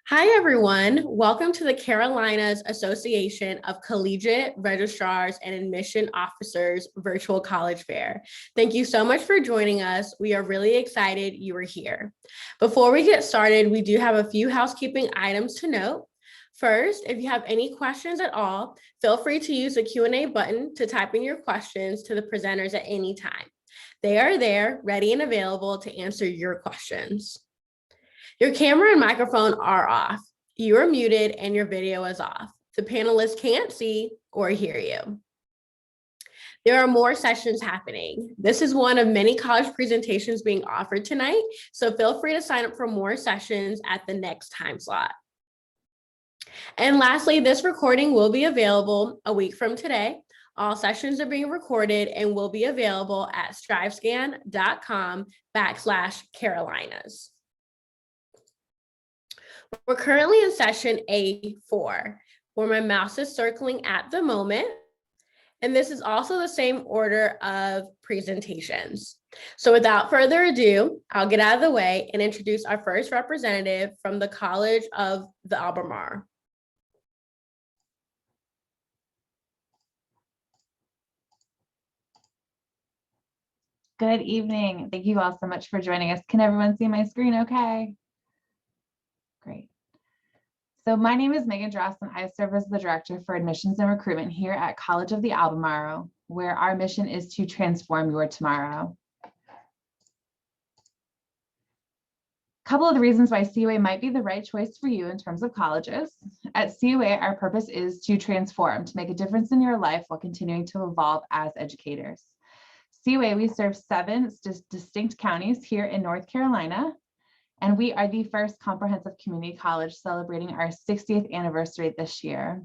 Hi, everyone. Welcome to the Carolinas Association of Collegiate Registrars and Admission Officers Virtual College Fair. Thank you so much for joining us. We are really excited you are here. Before we get started, we do have a few housekeeping items to note. First, if you have any questions at all, feel free to use the Q&A button to type in your questions to the presenters at any time. They are there, ready and available to answer your questions. Your camera and microphone are off. You are muted and your video is off. The panelists can't see or hear you. There are more sessions happening. This is one of many college presentations being offered tonight, so feel free to sign up for more sessions at the next time slot. And lastly, this recording will be available a week from today. All sessions are being recorded and will be available at strivescan.com/Carolinas. We're currently in session A4, where my mouse is circling at the moment. And this is also the same order of presentations. So without further ado, I'll get out of the way and introduce our first representative from the College of the Albemarle. Good evening. Thank you all so much for joining us. Can everyone see my screen okay? Great. So my name is Megan Dross, and I serve as the Director for Admissions and Recruitment here at College of the Albemarle, where our mission is to transform your tomorrow. A couple of the reasons why COA might be the right choice for you in terms of colleges. At COA, our purpose is to transform, to make a difference in your life while continuing to evolve as educators. COA, we serve 7 distinct counties here in North Carolina, and we are the first comprehensive community college celebrating our 60th anniversary this year.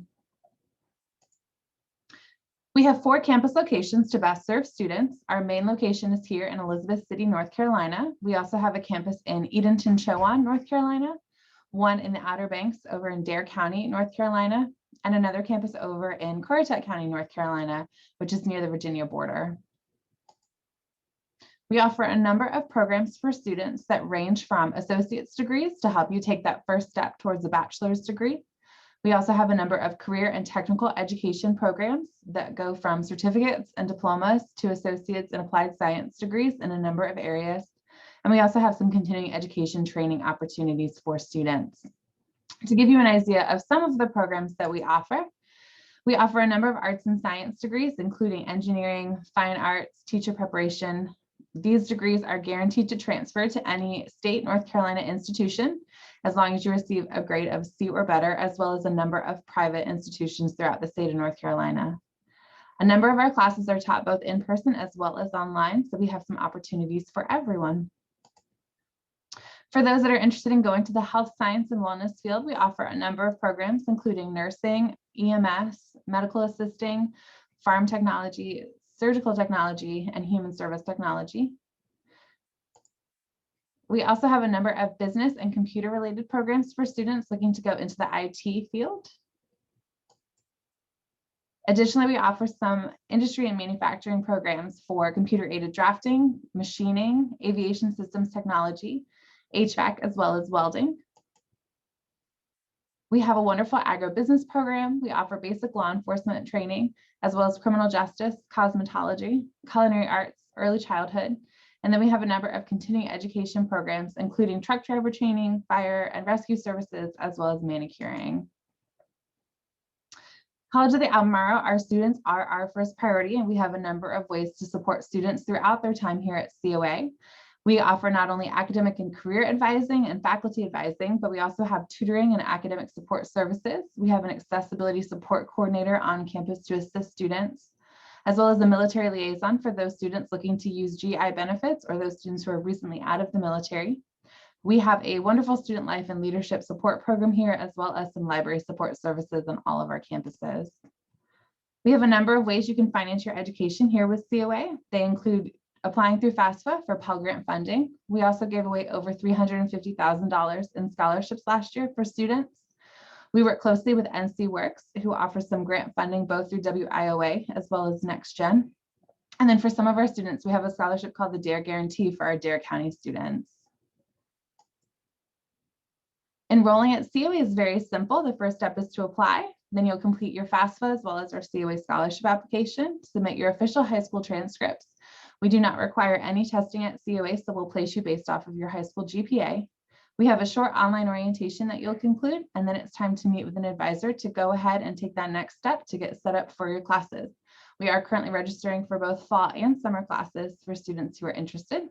We have 4 campus locations to best serve students. Our main location is here in Elizabeth City, North Carolina. We also have a campus in Edenton-Chowan, North Carolina, one in the Outer Banks over in Dare County, North Carolina, and another campus over in Currituck County, North Carolina, which is near the Virginia border. We offer a number of programs for students that range from associate's degrees to help you take that first step towards a bachelor's degree. We also have a number of career and technical education programs that go from certificates and diplomas to associates and applied science degrees in a number of areas. And we also have some continuing education training opportunities for students. To give you an idea of some of the programs that we offer a number of arts and science degrees, including engineering, fine arts, teacher preparation. These degrees are guaranteed to transfer to any state North Carolina institution, as long as you receive a grade of C or better, as well as a number of private institutions throughout the state of North Carolina. A number of our classes are taught both in person as well as online, so we have some opportunities for everyone. For those that are interested in going to the health science and wellness field, we offer a number of programs, including nursing, EMS, medical assisting, farm technology, surgical technology, and human service technology. We also have a number of business and computer related programs for students looking to go into the IT field. Additionally, we offer some industry and manufacturing programs for computer aided drafting, machining, aviation systems technology, HVAC, as well as welding. We have a wonderful agribusiness program. We offer basic law enforcement training, as well as criminal justice, cosmetology, culinary arts, early childhood. And then we have a number of continuing education programs, including truck driver training, fire and rescue services, as well as manicuring. College of the Albemarle, our students are our first priority, and we have a number of ways to support students throughout their time here at COA. We offer not only academic and career advising and faculty advising, but we also have tutoring and academic support services. We have an accessibility support coordinator on campus to assist students, as well as a military liaison for those students looking to use GI benefits or those students who are recently out of the military. We have a wonderful student life and leadership support program here, as well as some library support services on all of our campuses. We have a number of ways you can finance your education here with COA. They include applying through FAFSA for Pell Grant funding. We also gave away over $350,000 in scholarships last year for students. We work closely with NC Works, who offers some grant funding both through WIOA as well as NextGen. And then for some of our students, we have a scholarship called the DARE Guarantee for our Dare County students. Enrolling at COA is very simple. The first step is to apply. Then you'll complete your FAFSA as well as our COA scholarship application, submit your official high school transcripts. We do not require any testing at COA, so we'll place you based off of your high school GPA. We have a short online orientation that you'll conclude, and then it's time to meet with an advisor to go ahead and take that next step to get set up for your classes. We are currently registering for both fall and summer classes for students who are interested.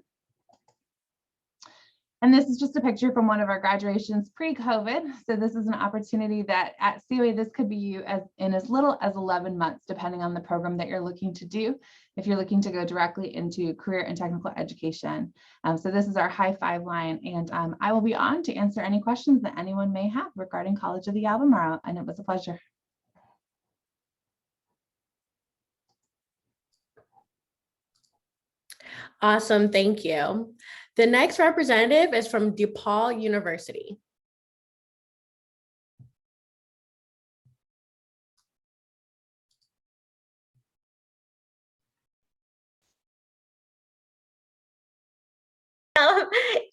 And this is just a picture from one of our graduations pre-COVID. So this is an opportunity that at COA, this could be you in as little as 11 months, depending on the program that you're looking to do. If you're looking to go directly into career and technical education. So this is our high five line, and I will be on to answer any questions that anyone may have regarding College of the Albemarle, and it was a pleasure. Awesome, thank you. The next representative is from DePauw University.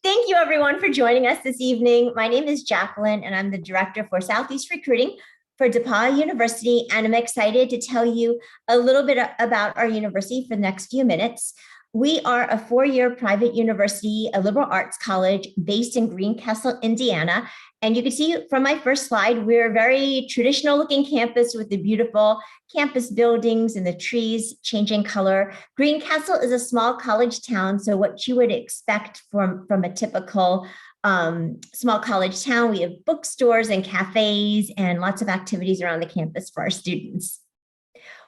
Thank you everyone for joining us this evening. My name is Jacqueline and I'm the Director for Southeast Recruiting for DePauw University, and I'm excited to tell you a little bit about our university for the next few minutes. We are a four-year private university, a liberal arts college based in Greencastle, Indiana. And you can see from my first slide, we're a very traditional looking campus with the beautiful campus buildings and the trees changing color. Greencastle is a small college town, so what you would expect from a typical small college town. We have bookstores and cafes and lots of activities around the campus for our students.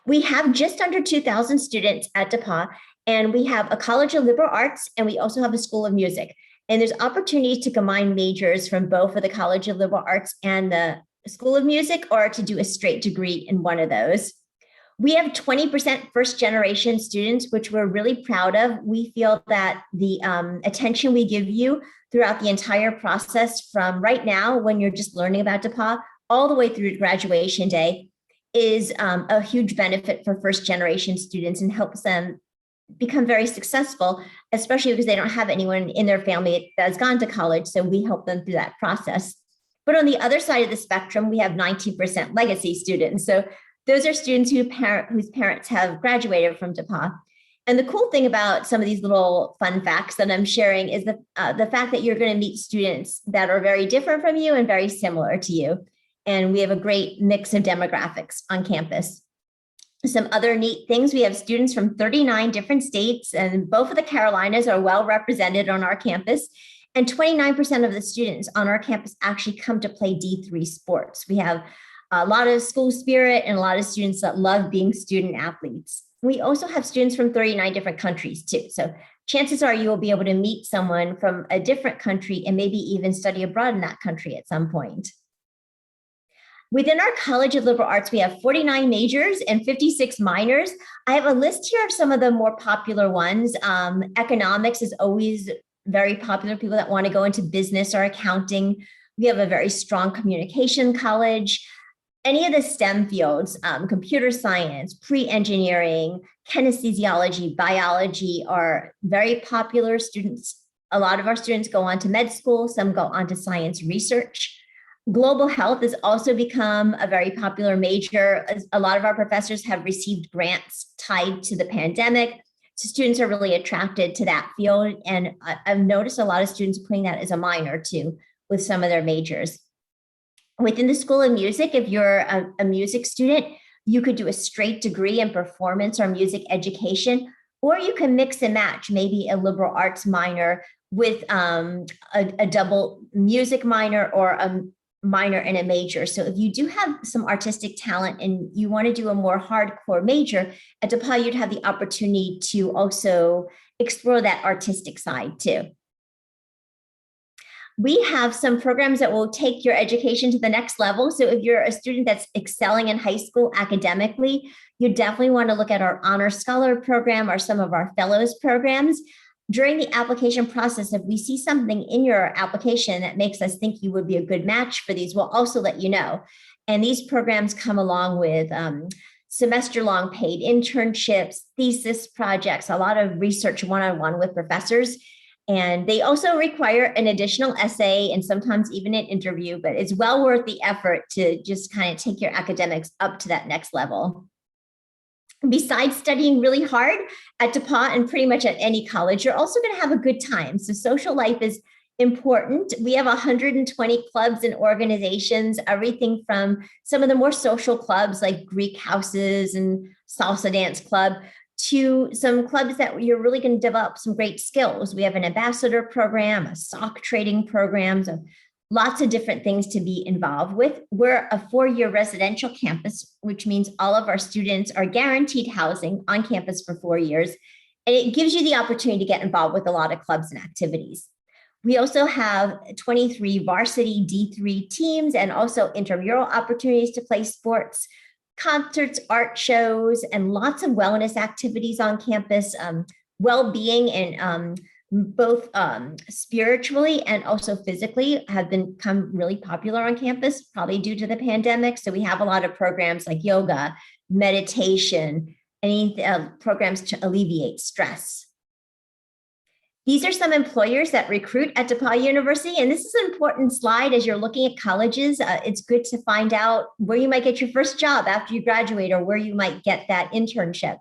We have just under 2,000 students at DePauw, and we have a College of Liberal Arts, and we also have a School of Music. And there's opportunities to combine majors from both of the College of Liberal Arts and the School of Music, or to do a straight degree in one of those. We have 20% first generation students, which we're really proud of. We feel that the attention we give you throughout the entire process, from right now when you're just learning about DePauw all the way through to graduation day, is a huge benefit for first generation students and helps them become very successful, especially because they don't have anyone in their family that has gone to college. So we help them through that process. But on the other side of the spectrum, we have 19% legacy students. So those are students whose parents have graduated from DePauw. And the cool thing about some of these little fun facts that I'm sharing is the fact that you're going to meet students that are very different from you and very similar to you. And we have a great mix of demographics on campus. Some other neat things, we have students from 39 different states, and both of the Carolinas are well represented on our campus. And 29% of the students on our campus actually come to play D3 sports. We have a lot of school spirit and a lot of students that love being student athletes. We also have students from 39 different countries too. So chances are you will be able to meet someone from a different country and maybe even study abroad in that country at some point. Within our College of Liberal Arts, we have 49 majors and 56 minors. I have a list here of some of the more popular ones. Economics is always very popular, people that want to go into business or accounting. We have a very strong communication college. Any of the STEM fields, computer science, pre-engineering, kinesiology, biology are very popular. Students, a lot of our students go on to med school, some go on to science research. Global health has also become a very popular major. A lot of our professors have received grants tied to the pandemic. So students are really attracted to that field. And I've noticed a lot of students putting that as a minor too, with some of their majors. Within the School of Music, if you're a music student, you could do a straight degree in performance or music education, or you can mix and match, maybe a liberal arts minor with a double music minor or a minor and a major. So if you do have some artistic talent and you want to do a more hardcore major, at DePauw, you'd have the opportunity to also explore that artistic side too. We have some programs that will take your education to the next level. So if you're a student that's excelling in high school academically, you definitely want to look at our Honor Scholar program or some of our fellows programs. During the application process, if we see something in your application that makes us think you would be a good match for these, we'll also let you know. And these programs come along with semester-long paid internships, thesis projects, a lot of research one-on-one with professors. And they also require an additional essay and sometimes even an interview, but it's well worth the effort to just kind of take your academics up to that next level. Besides studying really hard at DePauw and pretty much at any college, you're also going to have a good time. So social life is important. We have 120 clubs and organizations, everything from some of the more social clubs like Greek houses and salsa dance club to some clubs that you're really going to develop some great skills. We have an ambassador program, a sock trading program, so lots of different things to be involved with. We're a 4-year residential campus, which means all of our students are guaranteed housing on campus for 4 years. And it gives you the opportunity to get involved with a lot of clubs and activities. We also have 23 varsity D3 teams and also intramural opportunities to play sports, concerts, art shows, and lots of wellness activities on campus, well-being and both spiritually and also physically have become really popular on campus, probably due to the pandemic. So we have a lot of programs like yoga, meditation, any programs to alleviate stress. These are some employers that recruit at DePauw University, and this is an important slide as you're looking at colleges. It's good to find out where you might get your first job after you graduate or where you might get that internship.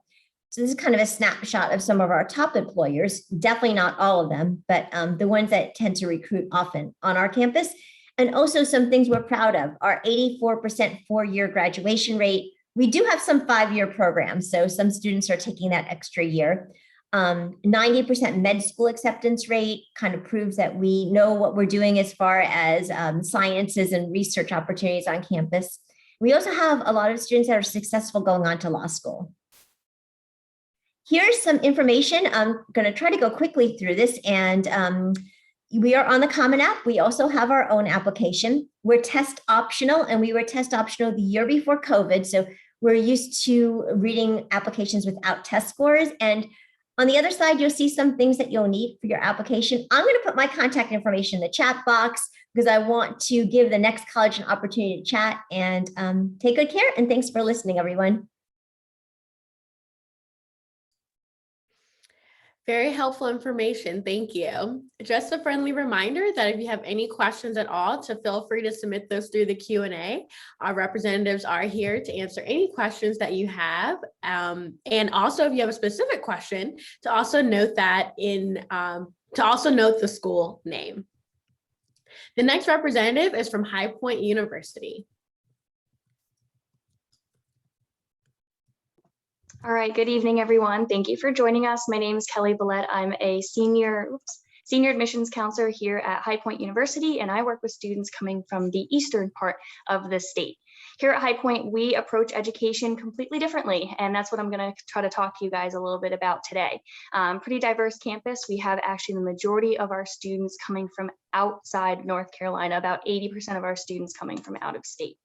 So this is kind of a snapshot of some of our top employers, definitely not all of them, but the ones that tend to recruit often on our campus. And also some things we're proud of, our 84% 4-year graduation rate. We do have some 5-year programs, so some students are taking that extra year. 90% med school acceptance rate kind of proves that we know what we're doing as far as sciences and research opportunities on campus. We also have a lot of students that are successful going on to law school. Here's some information. I'm going to try to go quickly through this, and we are on the Common App. We also have our own application. We're test optional, and we were test optional the year before COVID, so we're used to reading applications without test scores. And on the other side, you'll see some things that you'll need for your application. I'm going to put my contact information in the chat box because I want to give the next college an opportunity to chat, and take good care. And thanks for listening, everyone. Very helpful information. Thank you. Just a friendly reminder that if you have any questions at all, to feel free to submit those through the Q&A. Our representatives are here to answer any questions that you have. And also, if you have a specific question, to also note that the school name. The next representative is from High Point University. All right, good evening, everyone. Thank you for joining us. My name is Kelly Villette. I'm a senior admissions counselor here at High Point University, and I work with students coming from the eastern part of the state. Here at High Point, we approach education completely differently, and that's what I'm going to try to talk to you guys a little bit about today. Pretty diverse campus. We have actually the majority of our students coming from outside North Carolina, about 80% of our students coming from out of state.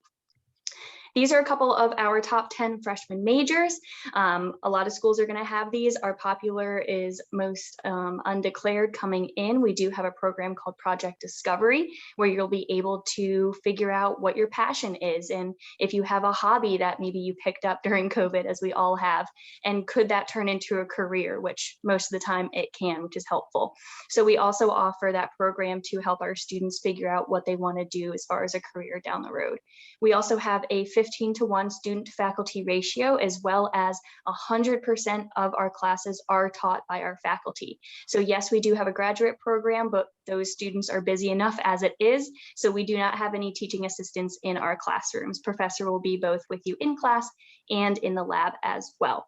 These are a couple of our top 10 freshman majors. A lot of schools are going to have these. Our popular is most undeclared coming in. We do have a program called Project Discovery, where you'll be able to figure out what your passion is, and if you have a hobby that maybe you picked up during COVID, as we all have, and could that turn into a career, which most of the time it can, which is helpful. So we also offer that program to help our students figure out what they want to do as far as a career down the road. We also have a 15-to-1 student to faculty ratio, as well as 100% of our classes are taught by our faculty. So yes, we do have a graduate program, but those students are busy enough as it is. So we do not have any teaching assistants in our classrooms. Professor will be both with you in class and in the lab as well.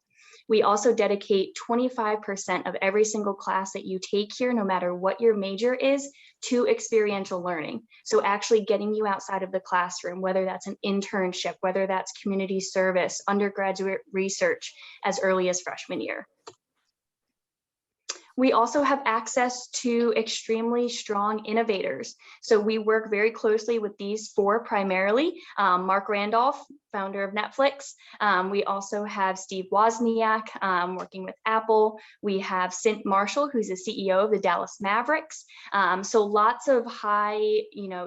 We also dedicate 25% of every single class that you take here, no matter what your major is, to experiential learning. So actually getting you outside of the classroom, whether that's an internship, whether that's community service, undergraduate research, as early as freshman year. We also have access to extremely strong innovators. So we work very closely with these four primarily. Mark Randolph, founder of Netflix. We also have Steve Wozniak working with Apple. We have Cint Marshall, who's the CEO of the Dallas Mavericks. So lots of high,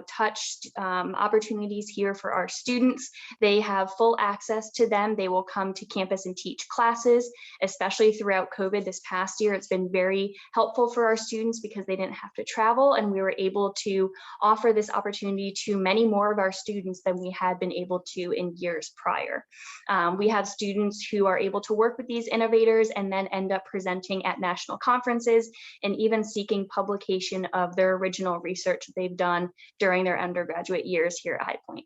touched opportunities here for our students. They have full access to them. They will come to campus and teach classes, especially throughout COVID this past year. It's been very helpful for our students because they didn't have to travel, and we were able to offer this opportunity to many more of our students than we had been able to in years prior. We have students who are able to work with these innovators and then end up presenting at national conferences and even seeking publication of their original research that they've done during their undergraduate years here at High Point.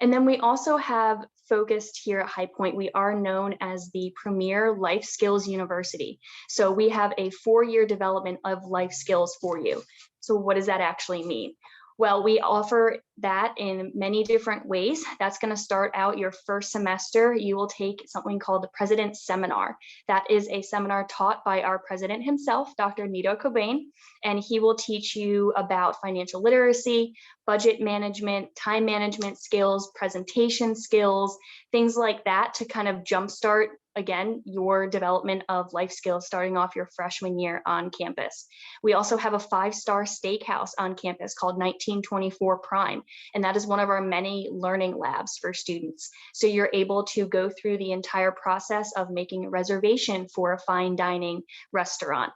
And then we also have focused here at High Point, we are known as the premier life skills university. So we have a 4-year development of life skills for you. So what does that actually mean? Well, we offer that in many different ways. That's going to start out your first semester. You will take something called the President's Seminar. That is a seminar taught by our president himself, Dr. Nito Cobain, and he will teach you about financial literacy, budget management, time management skills, presentation skills, things like that to kind of jumpstart, again, your development of life skills starting off your freshman year on campus. We also have a 5-star steakhouse on campus called 1924 Prime, and that is one of our many learning labs for students. So you're able to go through the entire process of making a reservation for a fine dining restaurant.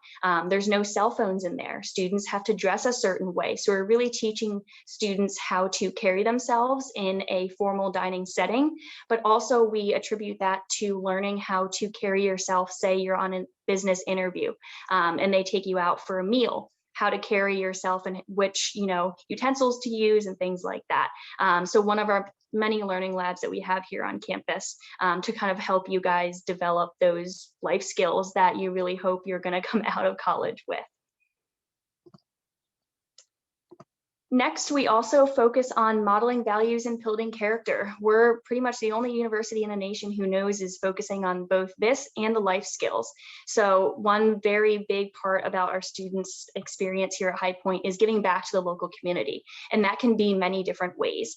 There's no cell phones in there. Students have to dress a certain way. So we're really teaching students how to carry themselves in a formal dining setting, but also we attribute that to learning how to carry yourself. Say you're on a business interview and they take you out for a meal, how to carry yourself and which utensils to use and things like that. So one of our many learning labs that we have here on campus to kind of help you guys develop those life skills that you really hope you're going to come out of college with. Next, we also focus on modeling values and building character. We're pretty much the only university in the nation who is focusing on both this and the life skills. So one very big part about our students' experience here at High Point is giving back to the local community. And that can be many different ways.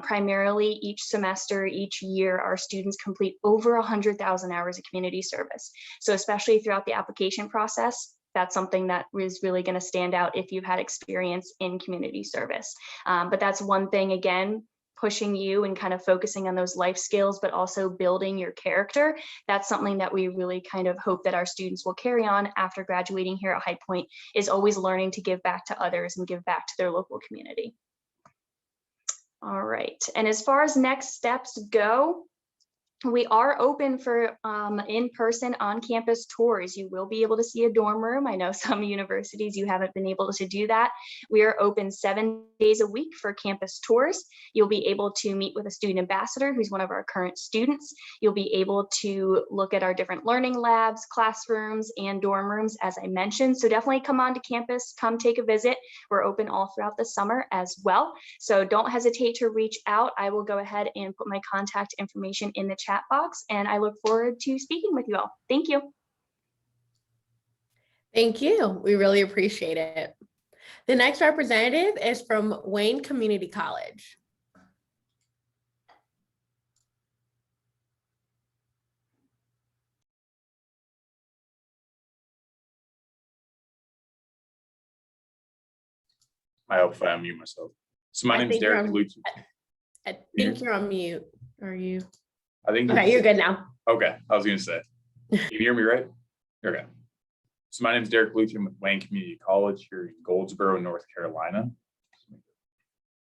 Primarily each semester, each year, our students complete over 100,000 hours of community service. So especially throughout the application process, that's something that is really going to stand out if you've had experience in community service. But that's one thing, again, pushing you and kind of focusing on those life skills, but also building your character. That's something that we really kind of hope that our students will carry on after graduating here at High Point, is always learning to give back to others and give back to their local community. All right, and as far as next steps go, we are open for in-person on-campus tours. You will be able to see a dorm room. I know some universities you haven't been able to do that. We are open 7 days a week for campus tours. You'll be able to meet with a student ambassador who's one of our current students. You'll be able to look at our different learning labs, classrooms, and dorm rooms, as I mentioned. So definitely come on to campus, come take a visit. We're open all throughout the summer as well. So don't hesitate to reach out. I will go ahead and put my contact information in the chat box, and I look forward to speaking with you all. Thank you. Thank you. We really appreciate it. The next representative is from Wayne Community College. I hope if I unmute myself. So my name is Derek Lucci. I think you're on mute. Are you? I think. Okay, you're good now. Okay, I was going to say. Can you hear me right? Okay. So my name is Derek Lucci. I'm with Wayne Community College here in Goldsboro, North Carolina.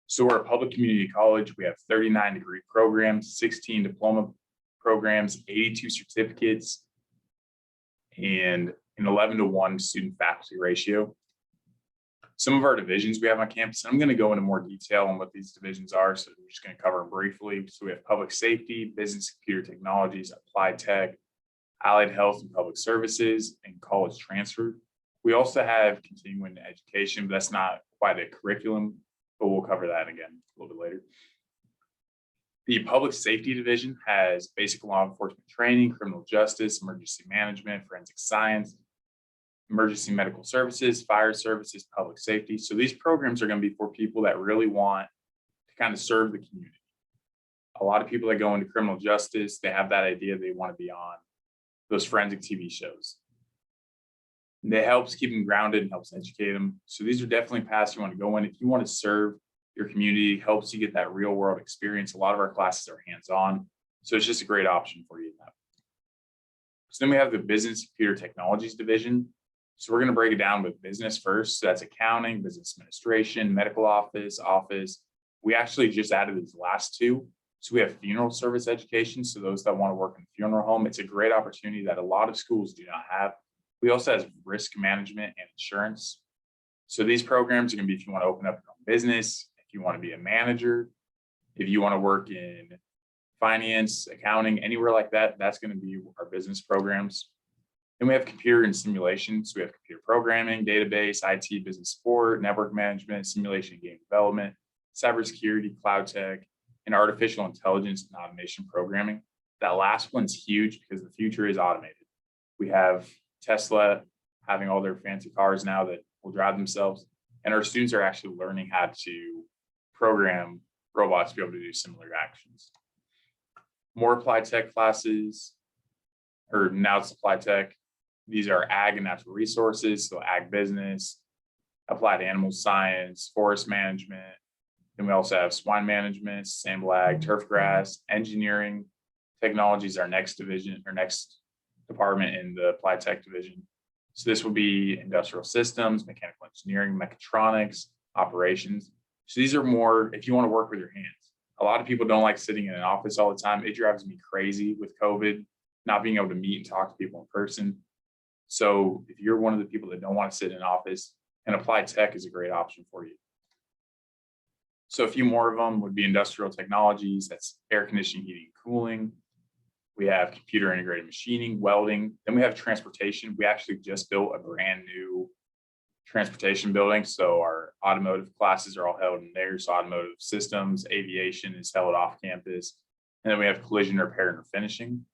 So we're a public community college. We have 39 degree programs, 16 diploma programs, 82 certificates, and an 11-to-1 student faculty ratio. Some of our divisions we have on campus, I'm going to go into more detail on what these divisions are, so we're just going to cover them briefly. So we have public safety, business computer technologies, applied tech, allied health and public services, and college transfer. We also have continuing education, but that's not quite a curriculum, but we'll cover that again a little bit later. The public safety division has basic law enforcement training, criminal justice, emergency management, forensic science, emergency medical services, fire services, public safety. So these programs are going to be for people that really want to kind of serve the community. A lot of people that go into criminal justice, they have that idea they want to be on those forensic TV shows. And it helps keep them grounded and helps educate them. So these are definitely paths you want to go in. If you want to serve your community, helps you get that real world experience. A lot of our classes are hands-on. So it's just a great option for you. So then we have the business computer technologies division. So we're going to break it down with business first. So that's accounting, business administration, medical office. We actually just added these last two. So we have funeral service education. So those that want to work in a funeral home, it's a great opportunity that a lot of schools do not have. We also have risk management and insurance. So these programs are going to be if you want to open up your own business, if you want to be a manager, if you want to work in finance, accounting, anywhere like that, that's going to be our business programs. Then we have computer and simulation. So we have computer programming, database, IT, business support, network management, simulation, game development, cybersecurity, cloud tech, and artificial intelligence and automation programming. That last one's huge because the future is automated. We have Tesla having all their fancy cars now that will drive themselves, and our students are actually learning how to program robots to be able to do similar actions. More applied tech classes, or now it's applied tech. These are ag and natural resources, so ag business, applied animal science, forest management. Then we also have swine management, sustainable ag, turf grass, engineering. Technology is our next division or next department in the applied tech division. So this will be industrial systems, mechanical engineering, mechatronics, operations. So these are more if you want to work with your hands. A lot of people don't like sitting in an office all the time. It drives me crazy with COVID, not being able to meet and talk to people in person. So if you're one of the people that don't want to sit in an office, and applied tech is a great option for you. So a few more of them would be industrial technologies. That's air conditioning, heating, and cooling. We have computer integrated machining, welding. Then we have transportation. We actually just built a brand new transportation building. So our automotive classes are all held in there. So automotive systems, aviation is held off campus. And then we have collision repair and finishing.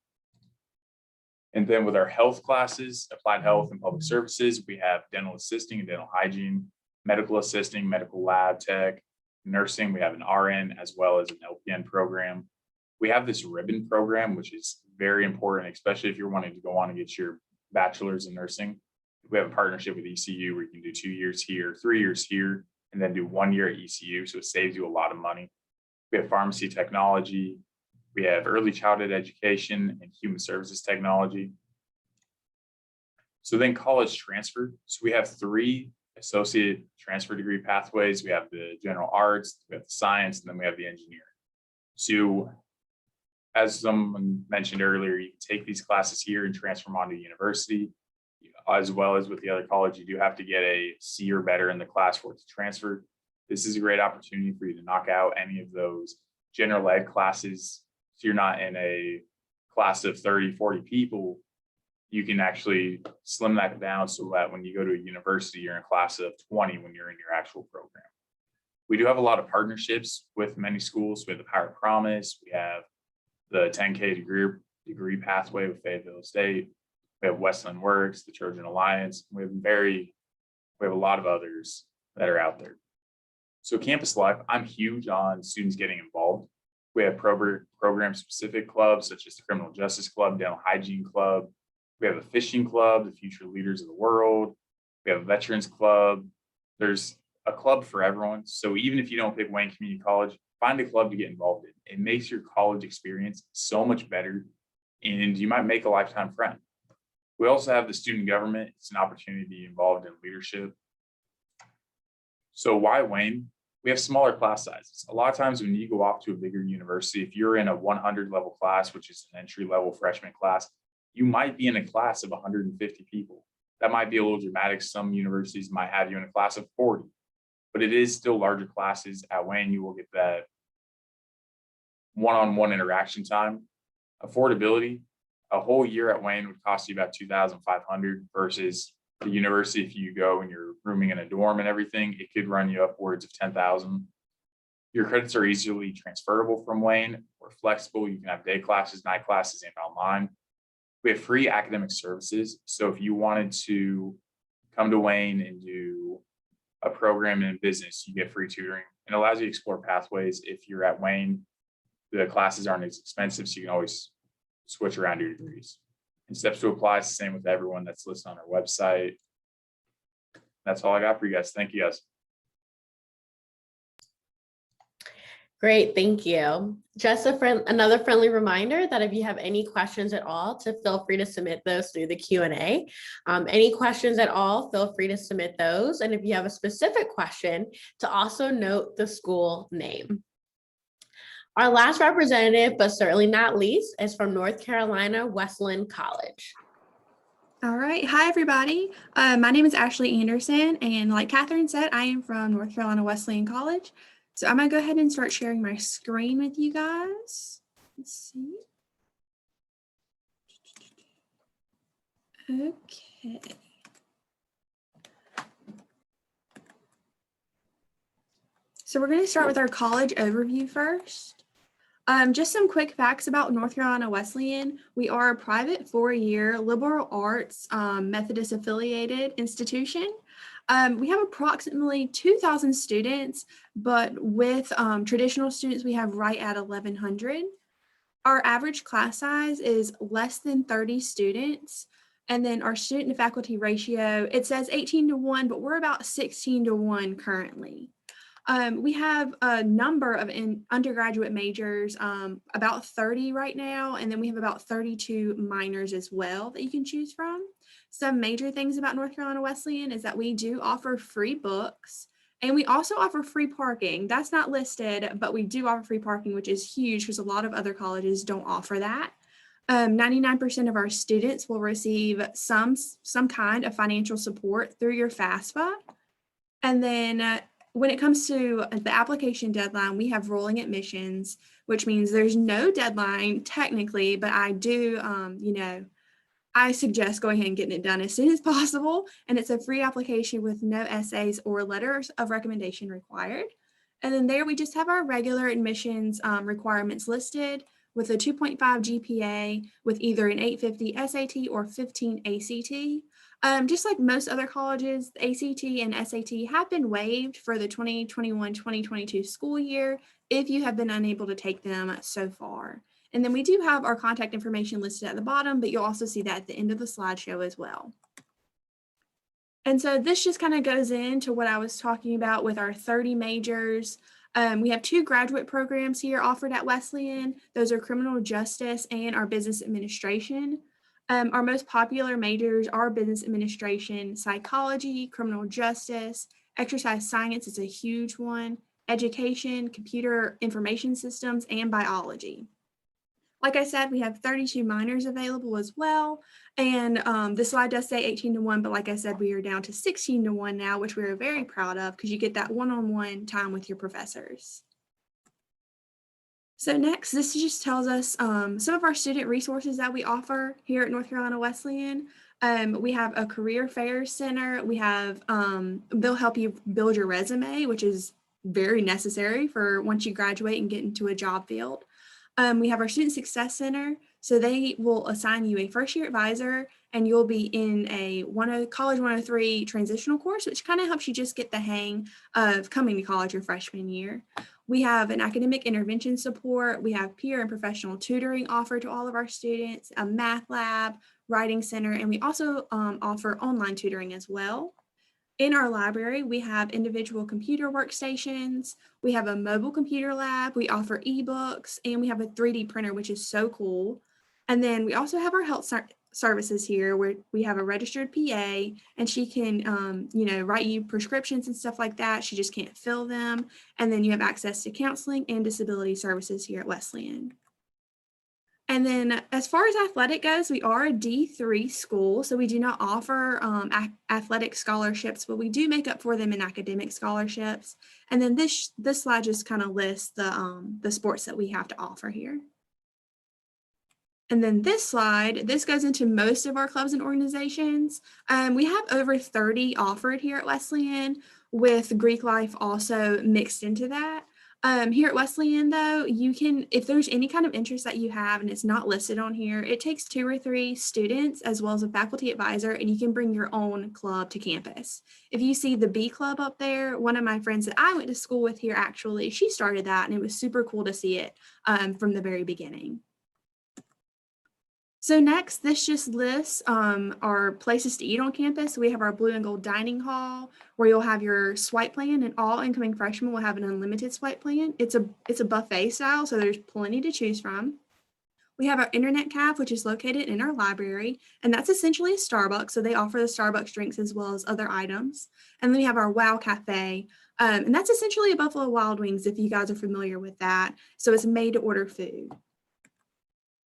And then with our health classes, applied health and public services, we have dental assisting and dental hygiene, medical assisting, medical lab tech, nursing. We have an RN as well as an LPN program. We have this ribbon program, which is very important, especially if you're wanting to go on and get your bachelor's in nursing. We have a partnership with ECU where you can do 2 years here, 3 years here, and then do 1 year at ECU. So it saves you a lot of money. We have pharmacy technology. We have early childhood education and human services technology. So then college transfer. So we have 3 associate transfer degree pathways. We have the general arts, we have the science, and then we have the engineering. So as someone mentioned earlier, you can take these classes here and transfer them onto university, as well as with the other college. You do have to get a C or better in the class for it to transfer. This is a great opportunity for you to knock out any of those general ed classes. So you're not in a class of 30, 40 people. You can actually slim that down so that when you go to a university, you're in a class of 20 when you're in your actual program. We do have a lot of partnerships with many schools. We have the Power Promise. We have the 10K degree pathway with Fayetteville State. We have Wesleyan Works, the Trojan Alliance. We have a lot of others that are out there. So campus life, I'm huge on students getting involved. We have program-specific clubs such as the Criminal Justice Club, Dental Hygiene Club. We have a fishing club, the Future Leaders of the World. We have a Veterans Club. There's a club for everyone. So even if you don't pick Wayne Community College, find a club to get involved in. It makes your college experience so much better, and you might make a lifetime friend. We also have the student government. It's an opportunity to be involved in leadership. So why Wayne? We have smaller class sizes. A lot of times when you go off to a bigger university, if you're in a 100 level class, which is an entry level freshman class, you might be in a class of 150 people. That might be a little dramatic. Some universities might have you in a class of 40, but it is still larger classes. At Wayne, you will get that one-on-one interaction time. Affordability, a whole year at Wayne would cost you about $2,500 versus the university. If you go and you're rooming in a dorm and everything, it could run you upwards of $10,000. Your credits are easily transferable from Wayne. We're flexible. You can have day classes, night classes, and online. We have free academic services. So if you wanted to come to Wayne and do a program in business, you get free tutoring. It allows you to explore pathways. If you're at Wayne, The classes aren't as expensive, so you can always switch around your degrees. And steps to apply is the same with everyone that's listed on our website. That's all I got for you guys. Thank you, guys. Great, thank you. Just another friendly reminder that if you have any questions at all, to feel free to submit those through the Q&A. Any questions at all, feel free to submit those. And if you have a specific question, to also note the school name. Our last representative, but certainly not least, is from North Carolina Wesleyan College. All right. Hi, everybody. My name is Ashley Anderson, and like Catherine said, I am from North Carolina Wesleyan College. So I'm going to go ahead and start sharing my screen with you guys. Let's see. Okay. So we're going to start with our college overview first. Just some quick facts about North Carolina Wesleyan. We are a private 4-year liberal arts Methodist affiliated institution. We have approximately 2,000 students, but with traditional students, we have right at 1,100. Our average class size is less than 30 students. And then our student to faculty ratio, it says 18:1, but we're about 16:1 currently. We have a number of undergraduate majors, about 30 right now, and then we have about 32 minors as well that you can choose from. Some major things about North Carolina Wesleyan is that we do offer free books, and we also offer free parking. That's not listed, but we do offer free parking, which is huge because a lot of other colleges don't offer that. 99% of our students will receive some kind of financial support through your FAFSA. And then when it comes to the application deadline, we have rolling admissions, which means there's no deadline technically, but I do, I suggest going ahead and getting it done as soon as possible. And it's a free application with no essays or letters of recommendation required. And then there we just have our regular admissions requirements listed with a 2.5 GPA with either an 850 SAT or 15 ACT. Just like most other colleges, the ACT and SAT have been waived for the 2021-2022 school year if you have been unable to take them so far. And then we do have our contact information listed at the bottom, but you'll also see that at the end of the slideshow as well. And so this just kind of goes into what I was talking about with our 30 majors. We have 2 graduate programs here offered at Wesleyan. Those are criminal justice and our business administration. Our most popular majors are business administration, psychology, criminal justice, exercise science is a huge one, education, computer information systems, and biology. Like I said, we have 32 minors available as well. And this slide does say 18:1, but like I said, we are down to 16:1 now, which we are very proud of because you get that one-on-one time with your professors. So next, this just tells us some of our student resources that we offer here at North Carolina Wesleyan. We have a career fairs center. We have, they'll help you build your resume, which is very necessary for once you graduate and get into a job field. We have our Student Success Center, so they will assign you a first-year advisor, and you'll be in a College 103 transitional course, which kind of helps you just get the hang of coming to college your freshman year. We have an academic intervention support. We have peer and professional tutoring offered to all of our students, a math lab, writing center, and we also offer online tutoring as well. In our library, we have individual computer workstations, we have a mobile computer lab, we offer ebooks, and we have a 3D printer, which is so cool. And then we also have our health services here where we have a registered PA, and she can, write you prescriptions and stuff like that. She just can't fill them. And then you have access to counseling and disability services here at Wesleyan. And then as far as athletic goes, we are a D3 school, so we do not offer athletic scholarships, but we do make up for them in academic scholarships. And then this slide just kind of lists the sports that we have to offer here. And then this slide, this goes into most of our clubs and organizations. We have over 30 offered here at Wesleyan, with Greek life also mixed into that. Here at Wesleyan, though, you can, if there's any kind of interest that you have and it's not listed on here, it takes 2 or 3 students as well as a faculty advisor, and you can bring your own club to campus. If you see the B Club up there, one of my friends that I went to school with here, actually, she started that, and it was super cool to see it from the very beginning. So next, this just lists our places to eat on campus. We have our blue and gold dining hall where you'll have your swipe plan, and all incoming freshmen will have an unlimited swipe plan. It's a buffet style, so there's plenty to choose from. We have our internet cafe, which is located in our library, and that's essentially a Starbucks. So they offer the Starbucks drinks as well as other items. And then we have our Wow Cafe, and that's essentially a Buffalo Wild Wings, if you guys are familiar with that. So it's made to order food.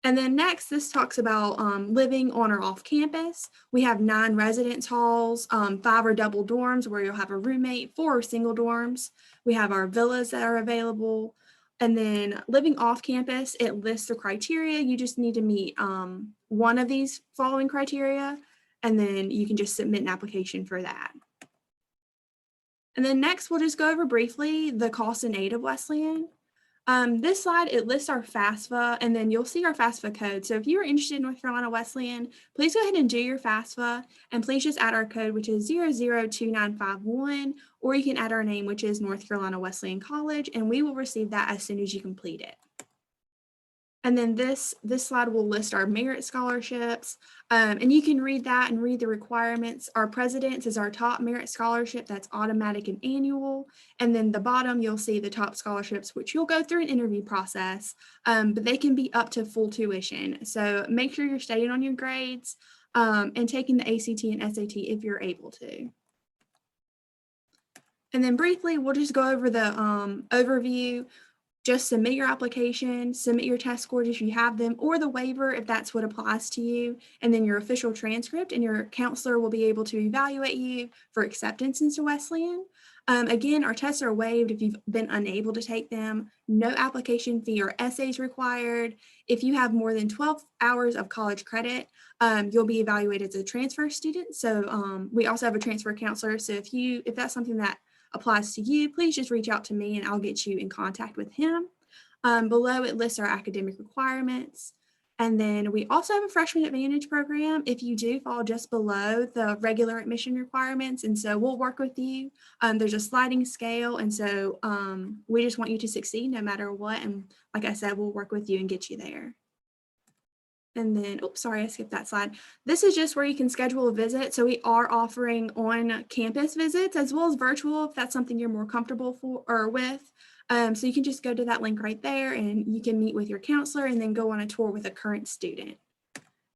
And then next, this talks about living on or off campus. We have 9 residence halls, 5 are double dorms where you'll have a roommate, 4 are single dorms. We have our villas that are available. And then living off campus, it lists the criteria. You just need to meet one of these following criteria, and then you can just submit an application for that. And then next, we'll just go over briefly the cost and aid of Wesleyan. This slide, it lists our FAFSA, and then you'll see our FAFSA code. So if you are interested in North Carolina Wesleyan, please go ahead and do your FAFSA, and please just add our code, which is 002951, or you can add our name, which is North Carolina Wesleyan College, and we will receive that as soon as you complete it. And then this slide will list our merit scholarships, and you can read that and read the requirements. Our President's is our top merit scholarship that's automatic and annual. And then the bottom, you'll see the top scholarships, which you'll go through an interview process, but they can be up to full tuition. So make sure you're staying on your grades and taking the ACT and SAT if you're able to. And then briefly, we'll just go over the overview. Just submit your application, submit your test scores if you have them, or the waiver if that's what applies to you, and then your official transcript, and your counselor will be able to evaluate you for acceptance into Wesleyan. Again, our tests are waived if you've been unable to take them. No application fee or essays required. If you have more than 12 hours of college credit, you'll be evaluated as a transfer student. So we also have a transfer counselor. So if that's something that applies to you, please just reach out to me and I'll get you in contact with him. Below it lists our academic requirements. And then we also have a freshman advantage program if you do fall just below the regular admission requirements. And so we'll work with you. There's a sliding scale. And so we just want you to succeed no matter what. And like I said, we'll work with you and get you there. And then, oops, sorry, I skipped that slide. This is just where you can schedule a visit. So we are offering on-campus visits as well as virtual if that's something you're more comfortable for or with. So you can just go to that link right there and you can meet with your counselor and then go on a tour with a current student.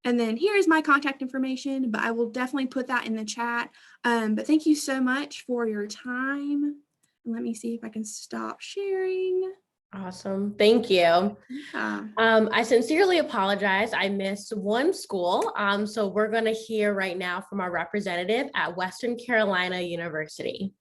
And then here's my contact information, but I will definitely put that in the chat. But thank you so much for your time. And let me see if I can stop sharing. Awesome. Thank you. Yeah. I sincerely apologize. I missed one school. So we're going to hear right now from our representative at Western Carolina University.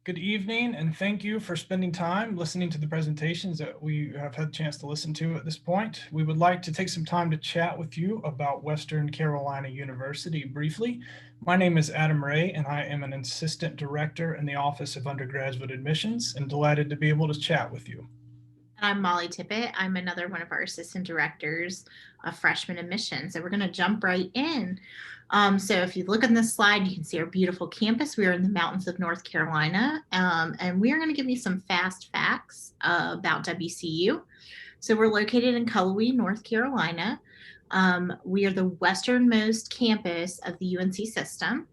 Good evening, and thank you for spending time listening to the presentations that we have had a chance to listen to at this point. We would like to take some time to chat with you about Western Carolina University briefly. My name is Adam Ray, and I am an assistant director in the Office of Undergraduate Admissions, and delighted to be able to chat with you. I'm Molly Tippett. I'm another one of our assistant directors of freshman admissions. So we're going to jump right in. So if you look on this slide, you can see our beautiful campus. We are in the mountains of North Carolina, and we are going to give you some fast facts about WCU. So we're located in Cullowhee, North Carolina. We are the westernmost campus of the UNC system.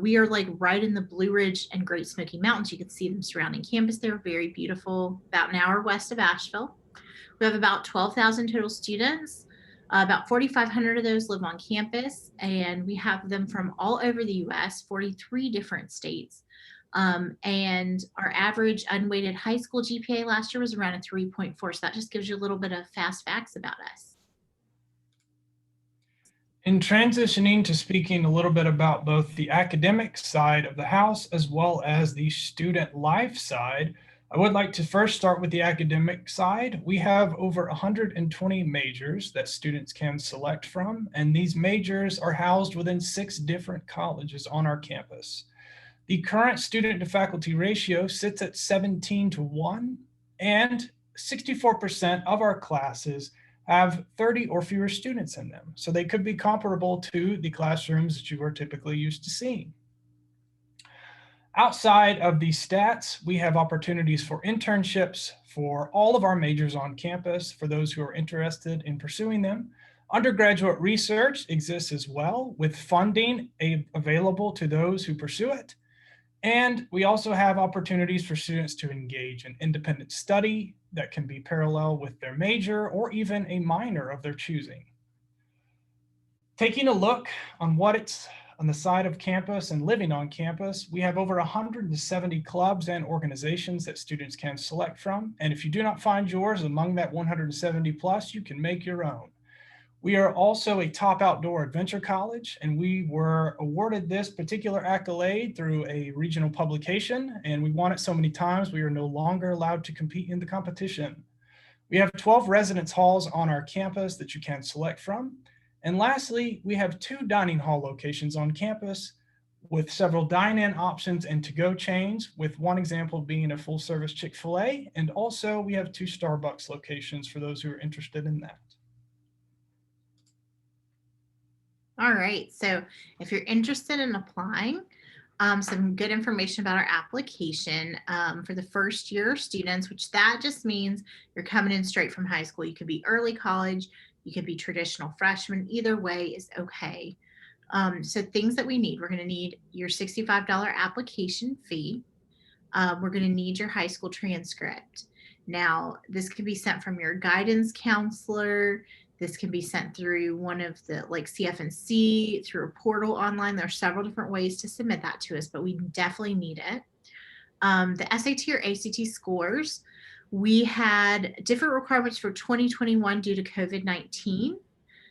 We are like right in the Blue Ridge and Great Smoky Mountains. You can see them surrounding campus. They're very beautiful, about an hour west of Asheville. We have about 12,000 total students. About 4,500 of those live on campus, and we have them from all over the US, 43 different states. And our average unweighted high school GPA last year was around a 3.4. So that just gives you a little bit of fast facts about us. In transitioning to speaking a little bit about both the academic side of the house as well as the student life side, I would like to first start with the academic side. We have over 120 majors that students can select from, and these majors are housed within 6 different colleges on our campus. The current student to faculty ratio sits at 17:1, and 64% of our classes have 30 or fewer students in them. So they could be comparable to the classrooms that you are typically used to seeing. Outside of these stats, we have opportunities for internships for all of our majors on campus for those who are interested in pursuing them. Undergraduate research exists as well, with funding available to those who pursue it. And we also have opportunities for students to engage in independent study that can be parallel with their major or even a minor of their choosing. Taking a look on what it's on the side of campus and living on campus, we have over 170 clubs and organizations that students can select from. And if you do not find yours among that 170 plus, you can make your own. We are also a top outdoor adventure college, and we were awarded this particular accolade through a regional publication, and we won it so many times we are no longer allowed to compete in the competition. We have 12 residence halls on our campus that you can select from. And lastly, we have 2 dining hall locations on campus with several dine-in options and to-go chains, with one example being a full-service Chick-fil-A, and also we have 2 Starbucks locations for those who are interested in that. All right, so if you're interested in applying, some good information about our application for the first year students, which that just means you're coming in straight from high school. You could be early college, you could be traditional freshman, either way is okay. So things that we need, we're gonna need your $65 application fee. We're gonna need your high school transcript. Now, this can be sent from your guidance counselor. This can be sent through one of the like CFNC, through a portal online. There are several different ways to submit that to us, but we definitely need it. The SAT or ACT scores, we had different requirements for 2021 due to COVID-19.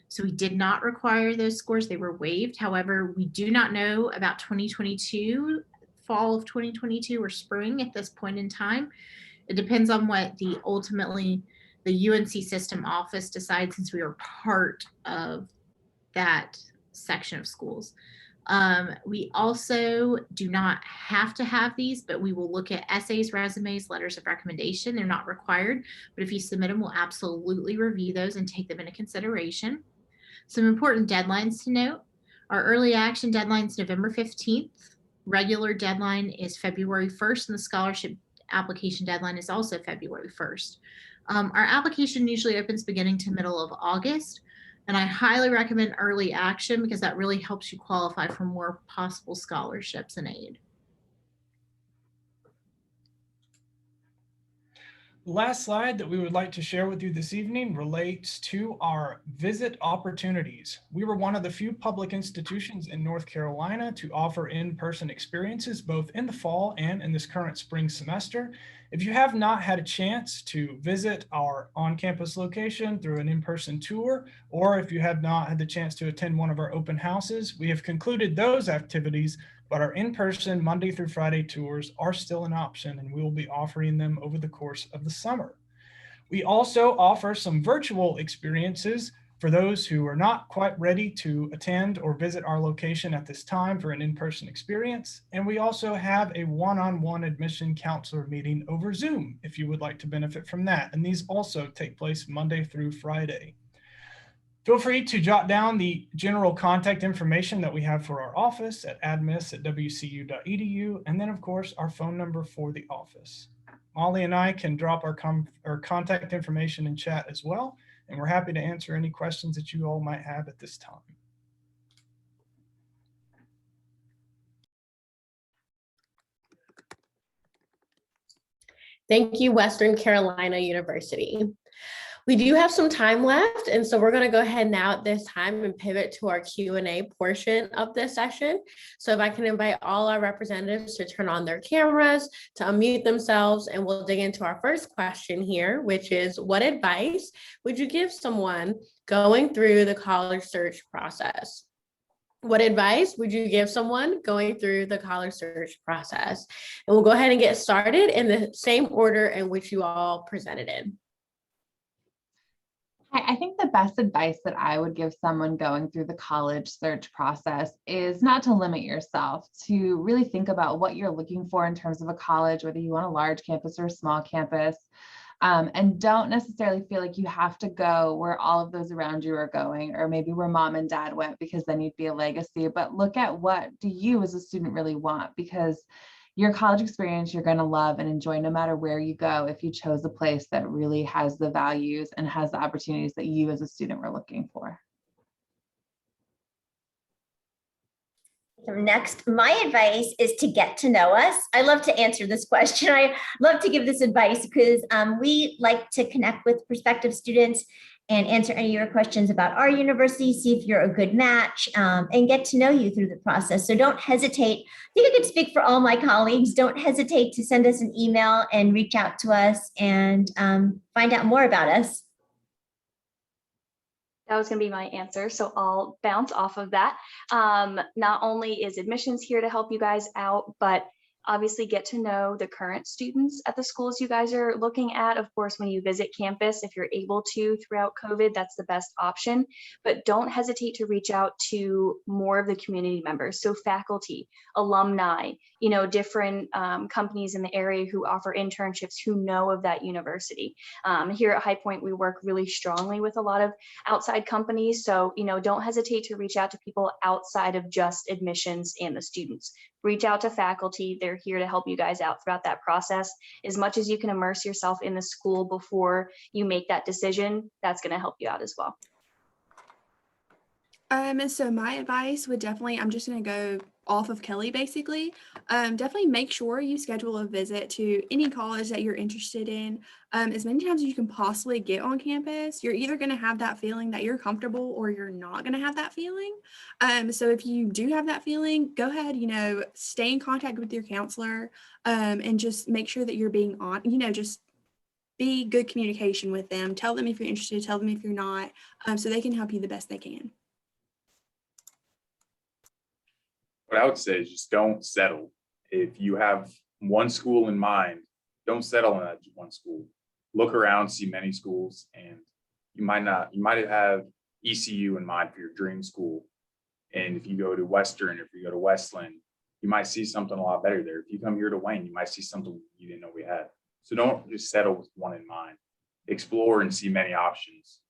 So we did not require those scores, they were waived. However, we do not know about 2022, fall of 2022 or spring at this point in time. It depends on what ultimately the UNC system office decides, since we are part of that section of schools. We also do not have to have these, but we will look at essays, resumes, letters of recommendation. They're not required, but if you submit them, we'll absolutely review those and take them into consideration. Some important deadlines to note: our early action deadline is November 15th. Regular deadline is February 1st, and the scholarship application deadline is also February 1st. Our application usually opens beginning to middle of August. And I highly recommend early action because that really helps you qualify for more possible scholarships and aid. The last slide that we would like to share with you this evening relates to our visit opportunities. We were one of the few public institutions in North Carolina to offer in-person experiences both in the fall and in this current spring semester. If you have not had a chance to visit our on-campus location through an in-person tour, or if you have not had the chance to attend one of our open houses, we have concluded those activities, but our in-person Monday through Friday tours are still an option, and we will be offering them over the course of the summer. We also offer some virtual experiences for those who are not quite ready to attend or visit our location at this time for an in-person experience. And we also have a one-on-one admission counselor meeting over Zoom if you would like to benefit from that. And these also take place Monday through Friday. Feel free to jot down the general contact information that we have for our office at admiss@wcu.edu, and then of course our phone number for the office. Molly and I can drop our contact information in chat as well, and we're happy to answer any questions that you all might have at this time. Thank you, Western Carolina University. We do have some time left, and so we're going to go ahead now at this time and pivot to our Q&A portion of this session. So if I can invite all our representatives to turn on their cameras, to unmute themselves, and we'll dig into our first question here, which is, what advice would you give someone going through the college search process? What advice would you give someone going through the college search process? And we'll go ahead and get started in the same order in which you all presented in. I think the best advice that I would give someone going through the college search process is not to limit yourself, to really think about what you're looking for in terms of a college, whether you want a large campus or a small campus. And don't necessarily feel like you have to go where all of those around you are going, or maybe where mom and dad went, because then you'd be a legacy. But look at what do you as a student really want, because your college experience you're going to love and enjoy no matter where you go if you chose a place that really has the values and has the opportunities that you as a student were looking for. So next, my advice is to get to know us. I love to answer this question. I love to give this advice because we like to connect with prospective students and answer any of your questions about our university, see if you're a good match, and get to know you through the process. So don't hesitate. I think I could speak for all my colleagues. Don't hesitate to send us an email and reach out to us and find out more about us. That was going to be my answer. So I'll bounce off of that. Not only is admissions here to help you guys out, but obviously get to know the current students at the schools you guys are looking at. Of course, when you visit campus, if you're able to throughout COVID, that's the best option. But don't hesitate to reach out to more of the community members. So faculty, alumni, different companies in the area who offer internships, who know of that university. Here at High Point, we work really strongly with a lot of outside companies. So, don't hesitate to reach out to people outside of just admissions and the students. Reach out to faculty. They're here to help you guys out throughout that process. As much as you can immerse yourself in the school before you make that decision, that's going to help you out as well. So my advice would definitely, I'm just going to go off of Kelly basically. Definitely make sure you schedule a visit to any college that you're interested in as many times as you can possibly get on campus. You're either going to have that feeling that you're comfortable or you're not going to have that feeling. So if you do have that feeling, go ahead, stay in contact with your counselor and just make sure that you're being on, just be good communication with them. Tell them if you're interested, tell them if you're not, so they can help you the best they can. What I would say is just don't settle. If you have one school in mind, don't settle on that one school. Look around, see many schools, and you might have ECU in mind for your dream school. And if you go to Western, if you go to Wesleyan, you might see something a lot better there. If you come here to Wayne, you might see something you didn't know we had. So don't just settle with one in mind. Explore and see many options.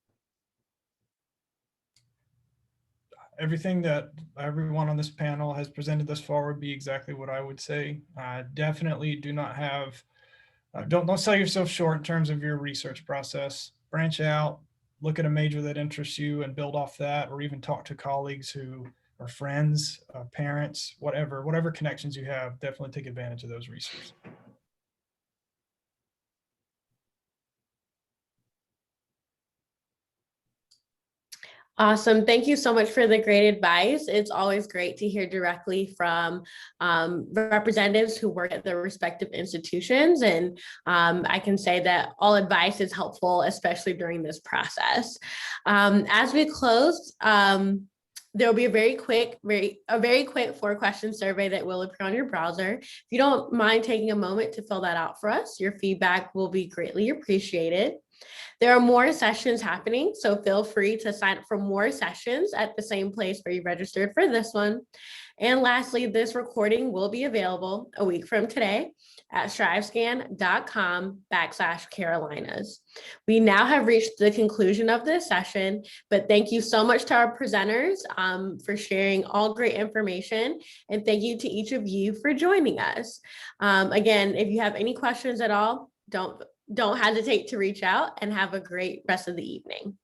Everything that everyone on this panel has presented thus far would be exactly what I would say. Definitely do not have, don't sell yourself short in terms of your research process. Branch out, look at a major that interests you and build off that, or even talk to colleagues who are friends, parents, whatever connections you have. Definitely take advantage of those resources. Awesome. Thank you so much for the great advice. It's always great to hear directly from representatives who work at their respective institutions. And I can say that all advice is helpful, especially during this process. As we close, there'll be a very quick 4-question survey that will appear on your browser. If you don't mind taking a moment to fill that out for us, your feedback will be greatly appreciated. There are more sessions happening, so feel free to sign up for more sessions at the same place where you registered for this one. And lastly, this recording will be available a week from today at strivescan.com/Carolinas. We now have reached the conclusion of this session, but thank you so much to our presenters for sharing all great information. And thank you to each of you for joining us. Again, if you have any questions at all, don't hesitate to reach out, and have a great rest of the evening.